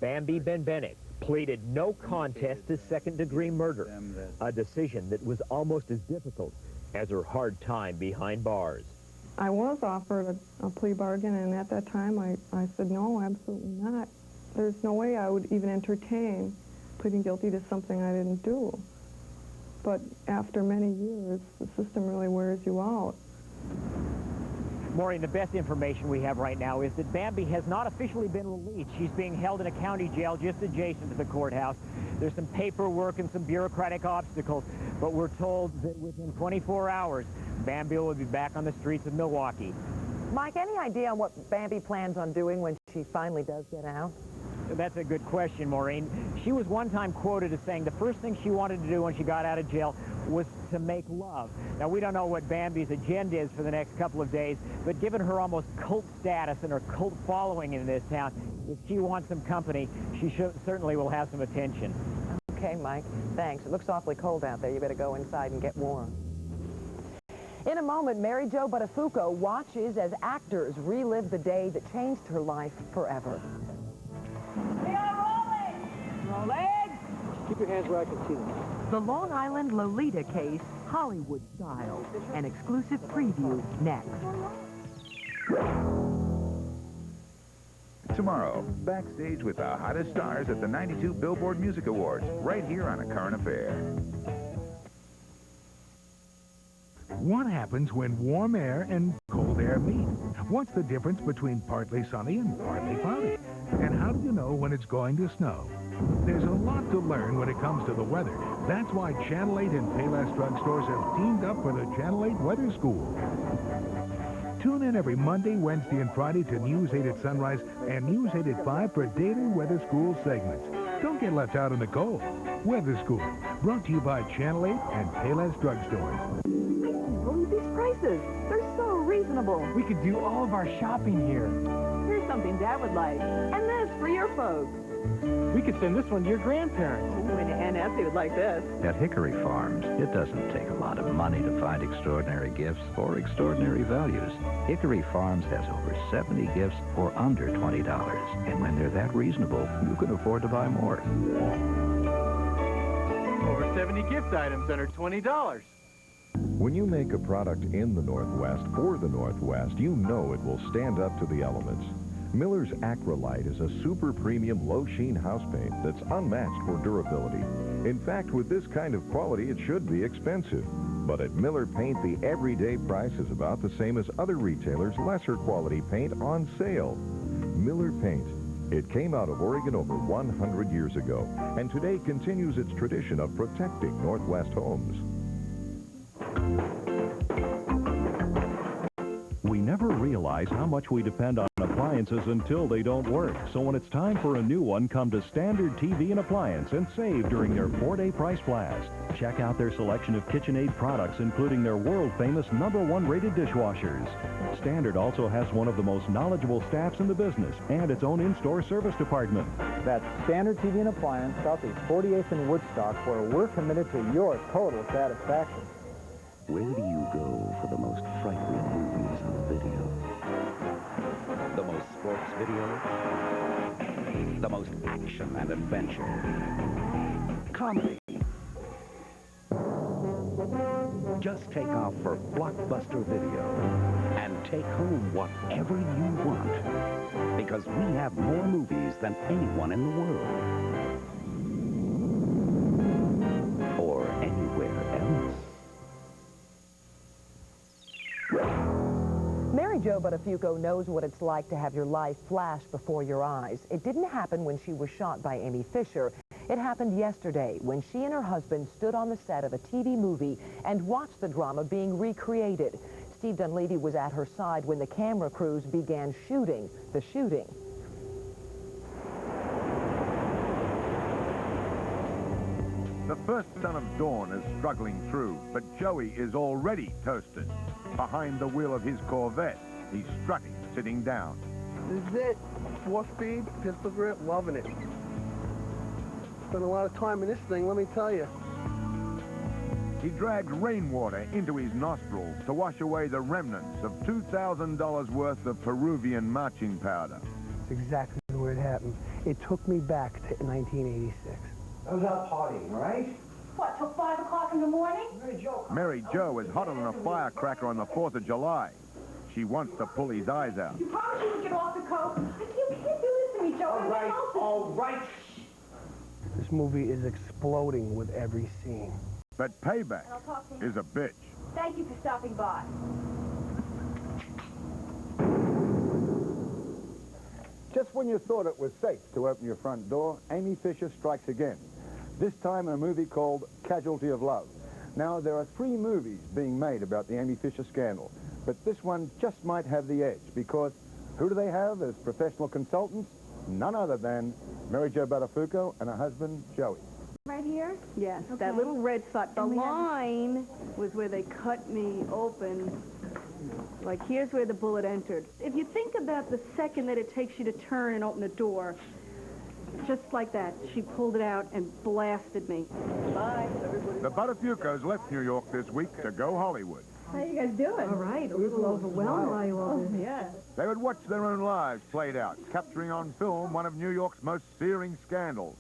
Bambi Ben Bennett pleaded no contest to second-degree murder, a decision that was almost as difficult as her hard time behind bars. I was offered a plea bargain, and at that time I said, no, absolutely not. There's no way I would even entertain pleading guilty to something I didn't do. But after many years, the system really wears you out. Maureen, the best information we have right now is that Bambi has not officially been released. She's being held in a county jail just adjacent to the courthouse. There's some paperwork and some bureaucratic obstacles, but we're told that within 24 hours, Bambi will be back on the streets of Milwaukee. Mike, any idea on what Bambi plans on doing when she finally does get out? That's a good question, Maureen. She was one time quoted as saying the first thing she wanted to do when she got out of jail was to make love. Now, we don't know what Bambi's agenda is for the next couple of days, but given her almost cult status and her cult following in this town, if she wants some company, she certainly will have some attention. Okay, Mike, thanks. It looks awfully cold out there. You better go inside and get warm. In a moment, Mary Jo Buttafuoco watches as actors relive the day that changed her life forever. We are rolling! Rolling! Keep your hands where I can see them. The Long Island Lolita case, Hollywood style. An exclusive preview next. Tomorrow, backstage with the hottest stars at the 92 Billboard Music Awards, right here on A Current Affair. What happens when warm air and cold air meet? What's the difference between partly sunny and partly cloudy? And how do you know when it's going to snow? There's a lot to learn when it comes to the weather. That's why Channel 8 and Payless drugstores have teamed up for the Channel 8 Weather School. Tune in every Monday, Wednesday, and Friday to News 8 at sunrise and News 8 at 5 for daily Weather School segments. Don't get left out in the cold. Weather School, brought to you by Channel 8 and Payless drugstores. Look at these prices. They're so reasonable. We could do all of our shopping here. Here's something Dad would like. And this for your folks. We could send this one to your grandparents. And Aunt Essie would like this. At Hickory Farms, it doesn't take a lot of money to find extraordinary gifts or extraordinary values. Hickory Farms has over 70 gifts for under $20. And when they're that reasonable, you can afford to buy more. Over 70 gift items under $20. When you make a product in the Northwest for the Northwest, you know it will stand up to the elements. Miller's Acrolite is a super premium low sheen house paint that's unmatched for durability. In fact, with this kind of quality, it should be expensive. But at Miller Paint, the everyday price is about the same as other retailers' lesser quality paint on sale. Miller Paint. It came out of Oregon over 100 years ago, and today continues its tradition of protecting Northwest homes. We never realize how much we depend on appliances until they don't work. So when it's time for a new one, come to Standard TV and Appliance and save during their 4-day price blast. Check out their selection of KitchenAid products, including their world-famous #1 rated dishwashers. Standard also has one of the most knowledgeable staffs in the business and its own in-store service department. That's Standard TV and Appliance, Southeast 48th and Woodstock, where we're committed to your total satisfaction. Where do you go for the most frightening movies on video? The most sports video? The most action and adventure? Comedy? Just take off for Blockbuster Video and take home whatever you want. Because we have more movies than anyone in the world. Or anywhere else. Mary Jo Buttafuoco knows what it's like to have your life flash before your eyes. It didn't happen when she was shot by Amy Fisher. It happened yesterday when she and her husband stood on the set of a TV movie and watched the drama being recreated. Steve Dunleavy was at her side when the camera crews began shooting the shooting. The first son of Dawn is struggling through, but Joey is already toasted. Behind the wheel of his Corvette, he's strutting, sitting down. This is it. 4-speed, pistol grip, loving it. Spent a lot of time in this thing, let me tell you. He drags rainwater into his nostrils to wash away the remnants of $2,000 worth of Peruvian marching powder. It's exactly the where it happened. It took me back to 1986. I was out partying, all right? What, till 5 o'clock in the morning? Mary Jo is hotter than a firecracker on the 4th of July. She wants to pull his eyes out. You promised you would get off the coast. You can't do this to me, Joe. All right. This movie is exploding with every scene. But payback is a bitch. Thank you for stopping by. Just when you thought it was safe to open your front door, Amy Fisher strikes again. This time in a movie called Casualty of Love. Now, there are 3 movies being made about the Amy Fisher scandal, but this one just might have the edge, because who do they have as professional consultants? None other than Mary Jo Buttafuoco and her husband, Joey. Right here? Yes, Okay. that little red spot. The line was where they cut me open. Like, here's where the bullet entered. If you think about the second that it takes you to turn and open the door, just like that, she pulled it out and blasted me. Bye. The Buttafuocos left New York this week to go Hollywood. How you guys doing? All right, a little overwhelmed by all this. Yeah. They would watch their own lives played out, capturing on film one of New York's most searing scandals.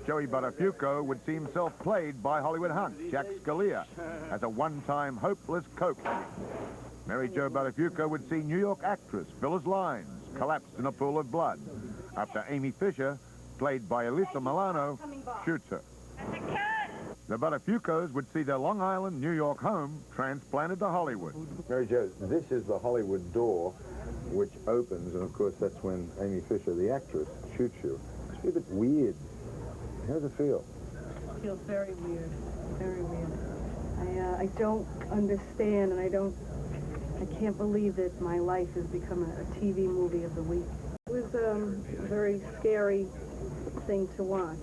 Joey Buttafuoco would see himself played by Hollywood hunk Jack Scalia as a one-time hopeless coke addict. Mary Jo Buttafuoco would see New York actress Phyllis Lines collapsed in a pool of blood after Amy Fisher, played by Alyssa Milano, shoots her. The Buttafuocos would see their Long Island, New York home transplanted to Hollywood. Mary Jo, this is the Hollywood door, which opens, and of course that's when Amy Fisher, the actress, shoots you. It's a bit weird. How does it feel? It feels very weird. Very weird. I don't understand, and I can't believe that my life has become a TV movie of the week. It was a very scary thing to watch.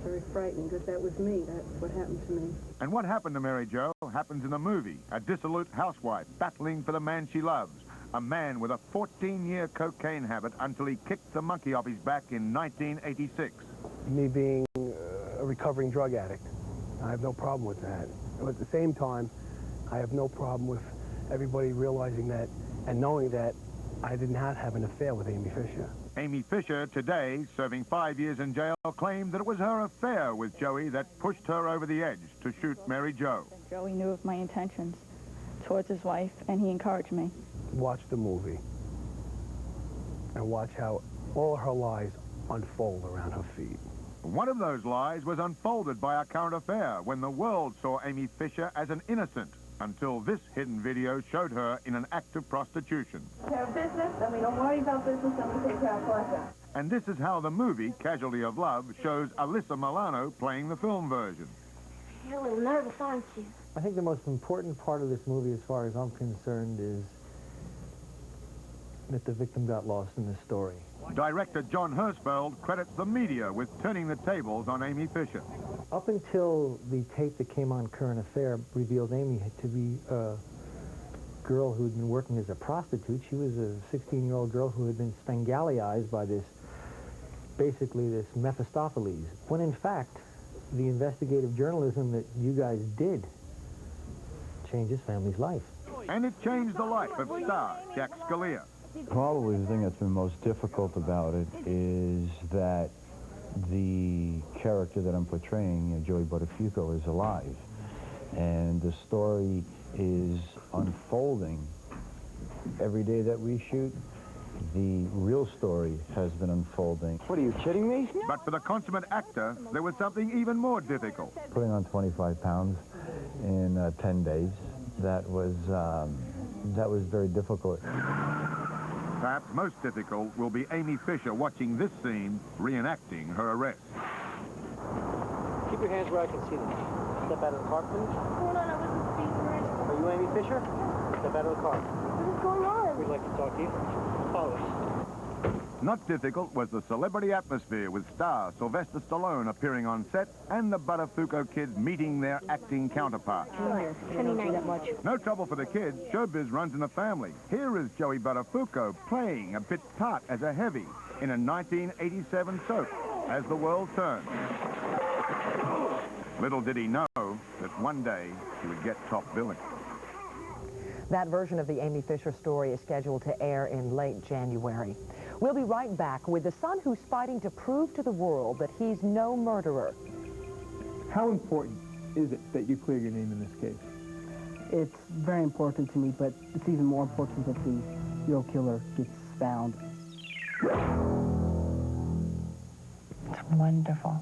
Very frightening, because that was me. That's what happened to me. And what happened to Mary Jo happens in the movie. A dissolute housewife battling for the man she loves. A man with a 14-year cocaine habit until he kicked the monkey off his back in 1986. Me being a recovering drug addict, I have no problem with that. But at the same time, I have no problem with everybody realizing that and knowing that I did not have an affair with Amy Fisher. Amy Fisher, today, serving 5 years in jail, claimed that it was her affair with Joey that pushed her over the edge to shoot Mary Jo. Joey knew of my intentions towards his wife, and he encouraged me. Watch the movie and watch how all her lies unfold around her feet. One of those lies was unfolded by our current affair when the world saw Amy Fisher as an innocent, until this hidden video showed her in an act of prostitution. We have business, and we don't worry about business, and we take care of pleasure. And this is how the movie, Casualty of Love, shows Alyssa Milano playing the film version. You're a little nervous, aren't you? I think the most important part of this movie, as far as I'm concerned, is that the victim got lost in the story. Director John Hirschfeld credits the media with turning the tables on Amy Fisher. Up until the tape that came on Current Affair revealed Amy to be a girl who had been working as a prostitute. She was a 16-year-old girl who had been Svengali-ized by basically this Mephistopheles, when in fact, the investigative journalism that you guys did changed his family's life. And it changed the life of star Jack Scalia. Probably the thing that's been most difficult about it is that the character that I'm portraying, Joey Buttafuoco, is alive. And the story is unfolding. Every day that we shoot, the real story has been unfolding. What, are you kidding me? But for the consummate actor, there was something even more difficult. Putting on 25 pounds in 10 days, that was very difficult. Perhaps most difficult will be Amy Fisher watching this scene, reenacting her arrest. Keep your hands where I can see them. Step out of the car, please. Hold on, I wasn't speaking. Are you Amy Fisher? Step out of the car. What is going on? We'd like to talk to you. Follow us. Not difficult was the celebrity atmosphere with star Sylvester Stallone appearing on set and the Buttafuoco kids meeting their acting counterparts. No trouble for the kids. Showbiz runs in the family. Here is Joey Buttafuoco playing a bit part as a heavy in a 1987 soap, As the World Turns. Little did he know that one day he would get top billing. That version of the Amy Fisher story is scheduled to air in late January. We'll be right back with the son who's fighting to prove to the world that he's no murderer. How important is it that you clear your name in this case? It's very important to me, but it's even more important that the real killer gets found. It's wonderful.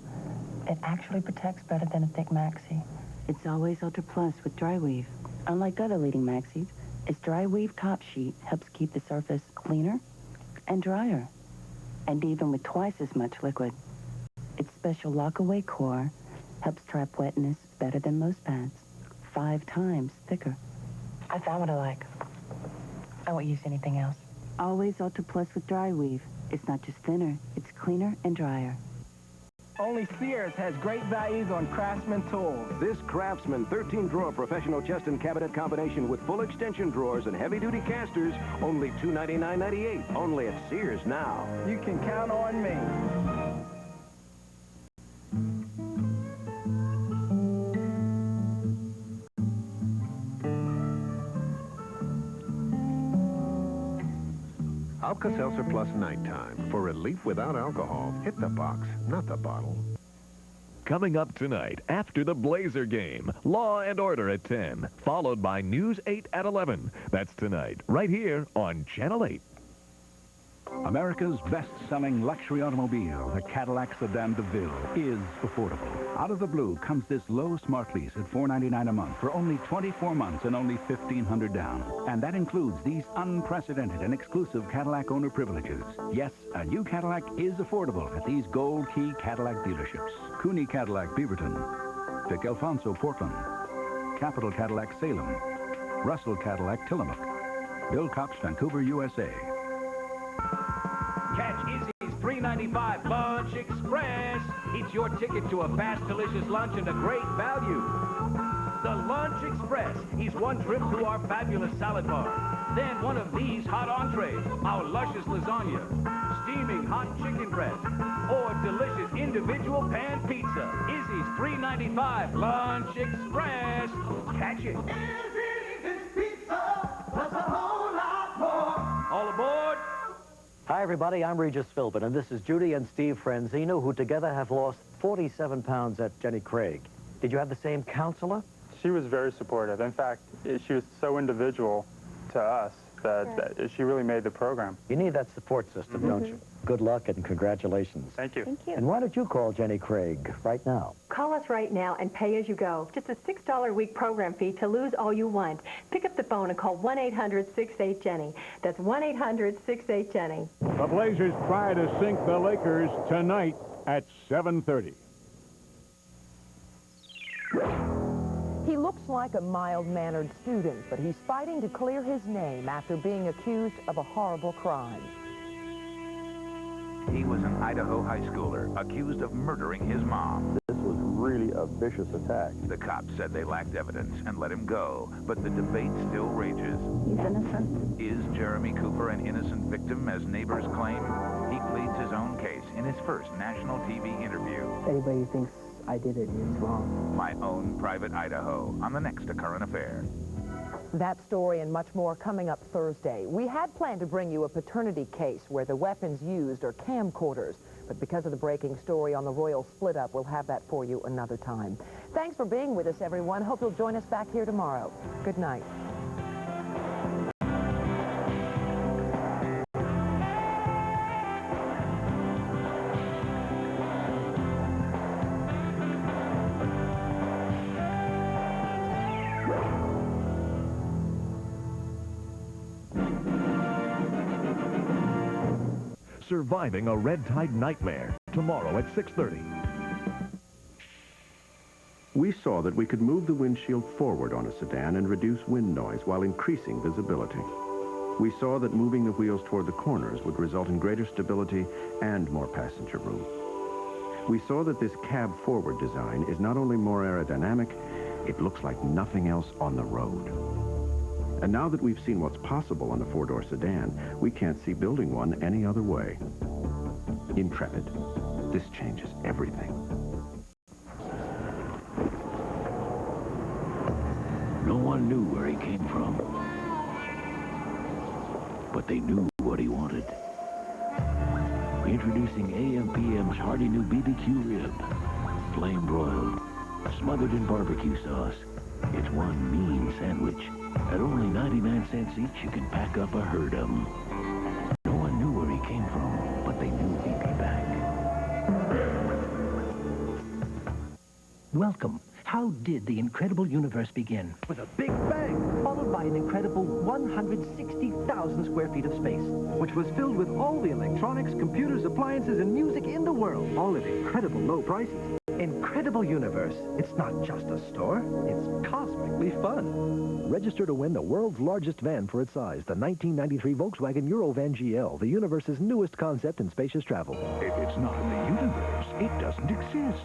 It actually protects better than a thick maxi. It's always Ultra Plus with dry weave. Unlike other leading maxis, its dry weave top sheet helps keep the surface cleaner and drier, and even with twice as much liquid. Its special lock-away core helps trap wetness better than most pads, 5 times thicker. I found what I like. I won't use anything else. Always Ultra Plus with dry weave. It's not just thinner, it's cleaner and drier. Only Sears has great values on Craftsman tools. This Craftsman 13-drawer professional chest and cabinet combination with full extension drawers and heavy-duty casters, only $299.98. Only at Sears now. You can count on me. Alka-Seltzer Plus Nighttime. For relief without alcohol, hit the box, not the bottle. Coming up tonight, after the Blazer game, Law and Order at 10, followed by News 8 at 11. That's tonight, right here on Channel 8. America's best-selling luxury automobile, the Cadillac Sedan DeVille, is affordable. Out of the blue comes this low smart lease at $499 a month for only 24 months and only $1,500 down. And that includes these unprecedented and exclusive Cadillac owner privileges. Yes, a new Cadillac is affordable at these Gold Key Cadillac dealerships. Cooney Cadillac Beaverton, Vic Alfonso Portland, Capital Cadillac Salem, Russell Cadillac Tillamook, Bill Cox Vancouver, USA. Catch Izzy's $3.95 Lunch Express. It's your ticket to a fast, delicious lunch and a great value. The Lunch Express is one trip through our fabulous salad bar. Then one of these hot entrees, our luscious lasagna, steaming hot chicken breast, or delicious individual pan pizza. Izzy's $3.95 Lunch Express. Catch it. Izzy's Pizza plus a whole lot more. All aboard. Hi, everybody. I'm Regis Philbin, and this is Judy and Steve Frenzino, who together have lost 47 pounds at Jenny Craig. Did you have the same counselor? She was very supportive. In fact, she was so individual to us that she really made the program. You need that support system, don't you? Good luck and congratulations. Thank you. Thank you. And why don't you call Jenny Craig right now? Call us right now and pay as you go. Just a $6 a week program fee to lose all you want. Pick up the phone and call 1-800-68-JENNY. That's 1-800-68-JENNY. The Blazers try to sink the Lakers tonight at 7:30. He looks like a mild-mannered student, but he's fighting to clear his name after being accused of a horrible crime. He was an Idaho high schooler accused of murdering his mom. This was really a vicious attack. The cops said they lacked evidence and let him go, but the debate still rages. He's innocent. Is Jeremy Cooper an innocent victim, as neighbors claim? He pleads his own case in his first national TV interview. Anybody who thinks I did it is wrong. My Own Private Idaho on the next A Current Affair. That story and much more coming up Thursday. We had planned to bring you a paternity case where the weapons used are camcorders, but because of the breaking story on the royal split-up, we'll have that for you another time. Thanks for being with us, everyone. Hope you'll join us back here tomorrow. Good night. Surviving a red tide nightmare, tomorrow at 6:30. We saw that we could move the windshield forward on a sedan and reduce wind noise while increasing visibility. We saw that moving the wheels toward the corners would result in greater stability and more passenger room. We saw that this cab forward design is not only more aerodynamic, it looks like nothing else on the road. And now that we've seen what's possible on a four-door sedan, we can't see building one any other way. Intrepid, this changes everything. No one knew where he came from, but they knew what he wanted. Introducing AM/PM's hearty new BBQ rib. Flame broiled, smothered in barbecue sauce. It's one mean sandwich. At only 99 cents each, you can pack up a herd of them. No one knew where he came from, but they knew he'd be back. Welcome. How did the incredible universe begin? With a big bang, followed by an incredible 160,000 square feet of space, which was filled with all the electronics, computers, appliances, and music in the world, all at incredible low prices. Incredible universe. It's not just a store, it's cosmically fun. Register to win the world's largest van for its size, the 1993 Volkswagen Eurovan GL, the universe's newest concept in spacious travel. If it's not in the universe, it doesn't exist.